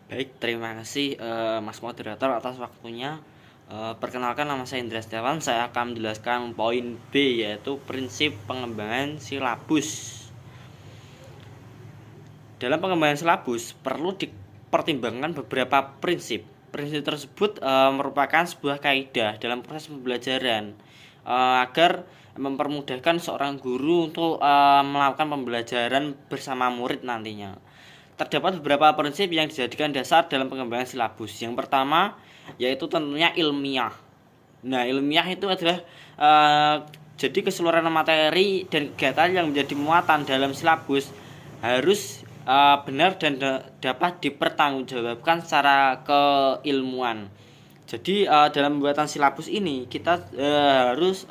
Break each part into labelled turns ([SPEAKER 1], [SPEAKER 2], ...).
[SPEAKER 1] Baik, terima kasih Mas Moderator atas waktunya. Perkenalkan, nama saya Indra Setiawan. Saya akan menjelaskan poin B, yaitu prinsip pengembangan silabus. Dalam pengembangan silabus perlu dipertimbangkan beberapa prinsip. Prinsip tersebut merupakan sebuah kaidah dalam proses pembelajaran agar mempermudahkan seorang guru untuk melakukan pembelajaran bersama murid nantinya. Terdapat beberapa prinsip yang dijadikan dasar dalam pengembangan silabus. Yang pertama yaitu tentunya ilmiah. Nah, ilmiah itu adalah jadi keseluruhan materi dan kegiatan yang menjadi muatan dalam silabus harus benar dan dapat dipertanggungjawabkan secara keilmuan. Jadi dalam pembuatan silabus ini kita harus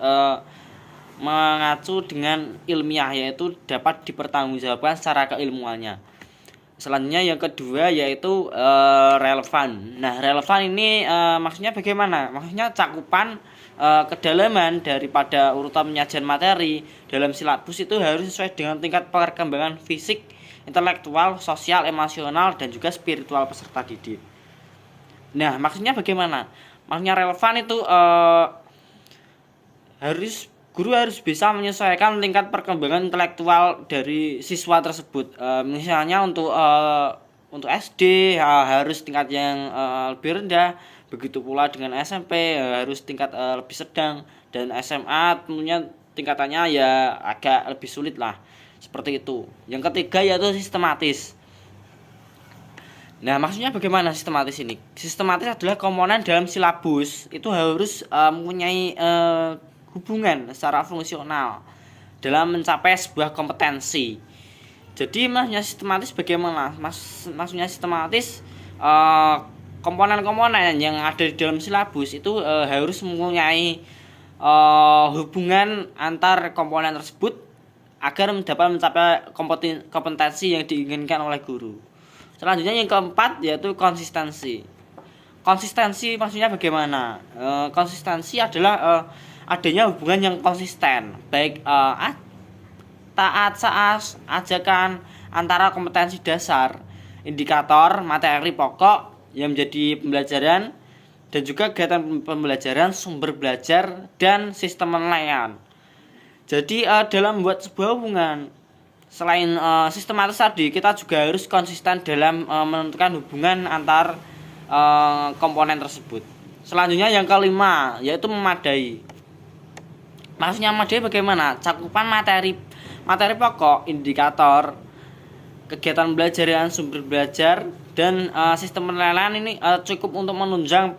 [SPEAKER 1] mengacu dengan ilmiah, yaitu dapat dipertanggungjawabkan secara keilmuannya. Selanjutnya yang kedua yaitu relevan. Nah, relevan ini maksudnya bagaimana? Maksudnya cakupan kedalaman daripada urutan penyajian materi dalam silabus itu harus sesuai dengan tingkat perkembangan fisik, intelektual, sosial, emosional, dan juga spiritual peserta didik. Nah, maksudnya bagaimana? Maksudnya relevan itu guru harus bisa menyesuaikan tingkat perkembangan intelektual dari siswa tersebut. Misalnya untuk SD harus tingkat yang lebih rendah, begitu pula dengan SMP harus tingkat lebih sedang, dan SMA tentunya tingkatannya ya agak lebih sulit lah, seperti itu. Yang ketiga yaitu sistematis. Nah, maksudnya bagaimana sistematis ini? Sistematis adalah komponen dalam silabus itu harus mempunyai hubungan secara fungsional dalam mencapai sebuah kompetensi. Jadi maksudnya sistematis bagaimana? Maksudnya sistematis komponen-komponen yang ada di dalam silabus itu harus mempunyai hubungan antar komponen tersebut agar dapat mencapai kompetensi yang diinginkan oleh guru. Selanjutnya yang keempat yaitu konsistensi. Konsistensi maksudnya bagaimana? Konsistensi adalah adanya hubungan yang konsisten, baik taat saat ajakan antara kompetensi dasar, indikator, materi pokok yang menjadi pembelajaran, dan juga kegiatan pembelajaran, sumber belajar, dan sistem penilaian. Jadi dalam membuat sebuah hubungan, selain sistematis tadi, kita juga harus konsisten dalam menentukan hubungan antar komponen tersebut. Selanjutnya yang kelima yaitu memadai. Maksudnya memadai bagaimana? Cakupan materi pokok, indikator, kegiatan pembelajaran, sumber belajar, dan sistem penilaian ini cukup untuk menunjang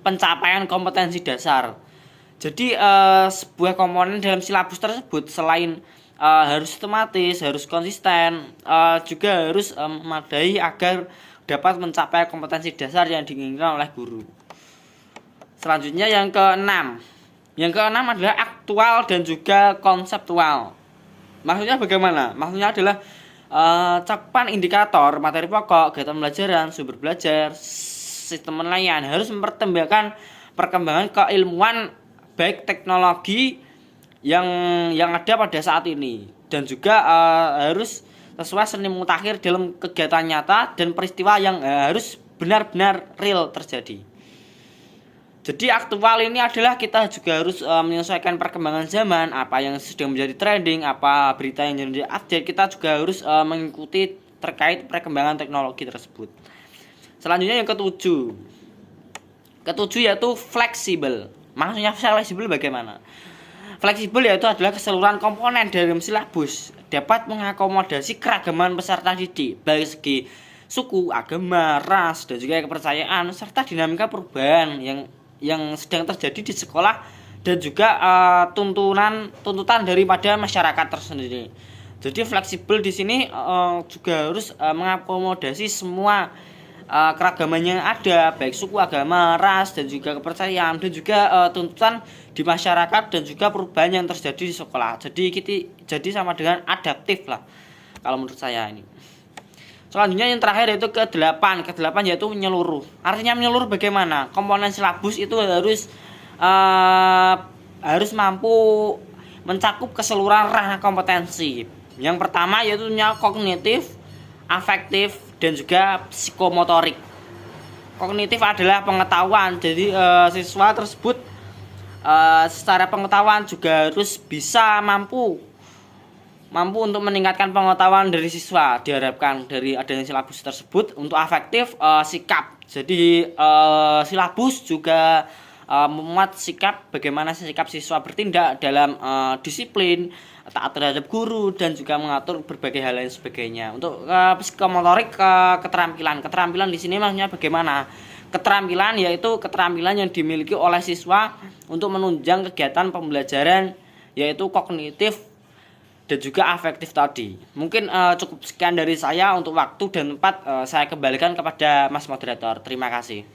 [SPEAKER 1] pencapaian kompetensi dasar. Jadi sebuah komponen dalam silabus tersebut selain harus sistematis, harus konsisten, juga harus memadai agar dapat mencapai kompetensi dasar yang diinginkan oleh guru. Selanjutnya yang keenam. Yang keenam adalah aktual dan juga konseptual. Maksudnya bagaimana? Maksudnya adalah cakupan indikator, materi pokok, kegiatan pembelajaran, sumber belajar, sistem penilaian harus mempertimbangkan perkembangan keilmuan baik teknologi yang ada pada saat ini, dan juga harus sesuai seni mutakhir dalam kegiatan nyata dan peristiwa yang harus benar-benar real terjadi. Jadi aktual ini adalah kita juga harus menyesuaikan perkembangan zaman, apa yang sedang menjadi trending, apa berita yang menjadi update, kita juga harus mengikuti terkait perkembangan teknologi tersebut. Selanjutnya yang ketujuh. Ketujuh yaitu fleksibel. Maksudnya fleksibel bagaimana? Fleksibel yaitu adalah keseluruhan komponen dalam silabus dapat mengakomodasi keragaman peserta didik, baik segi suku, agama, ras, dan juga kepercayaan, serta dinamika perubahan yang sedang terjadi di sekolah, dan juga tuntutan daripada masyarakat tersendiri. Jadi fleksibel di sini juga harus mengakomodasi semua keragaman yang ada, baik suku, agama, ras, dan juga kepercayaan, dan juga tuntutan di masyarakat dan juga perubahan yang terjadi di sekolah. Jadi sama dengan adaptif lah kalau menurut saya ini. Selanjutnya yang terakhir yaitu ke-8 yaitu menyeluruh. Artinya menyeluruh bagaimana? Komponen silabus itu harus mampu mencakup keseluruhan ranah kompetensi. Yang pertama yaitu kognitif, afektif, dan juga psikomotorik. Kognitif adalah pengetahuan, jadi siswa tersebut secara pengetahuan juga harus bisa mampu untuk meningkatkan pengetahuan dari siswa. Diharapkan dari adanya silabus tersebut untuk efektif sikap. Jadi silabus juga memuat sikap, bagaimana sikap siswa bertindak dalam disiplin, taat terhadap guru, dan juga mengatur berbagai hal lain sebagainya. Untuk psikomotorik, keterampilan di sini maksudnya bagaimana? Keterampilan yaitu keterampilan yang dimiliki oleh siswa untuk menunjang kegiatan pembelajaran, yaitu kognitif dan juga afektif tadi. Mungkin cukup sekian dari saya. Untuk waktu dan tempat saya kembalikan kepada Mas Moderator. Terima kasih.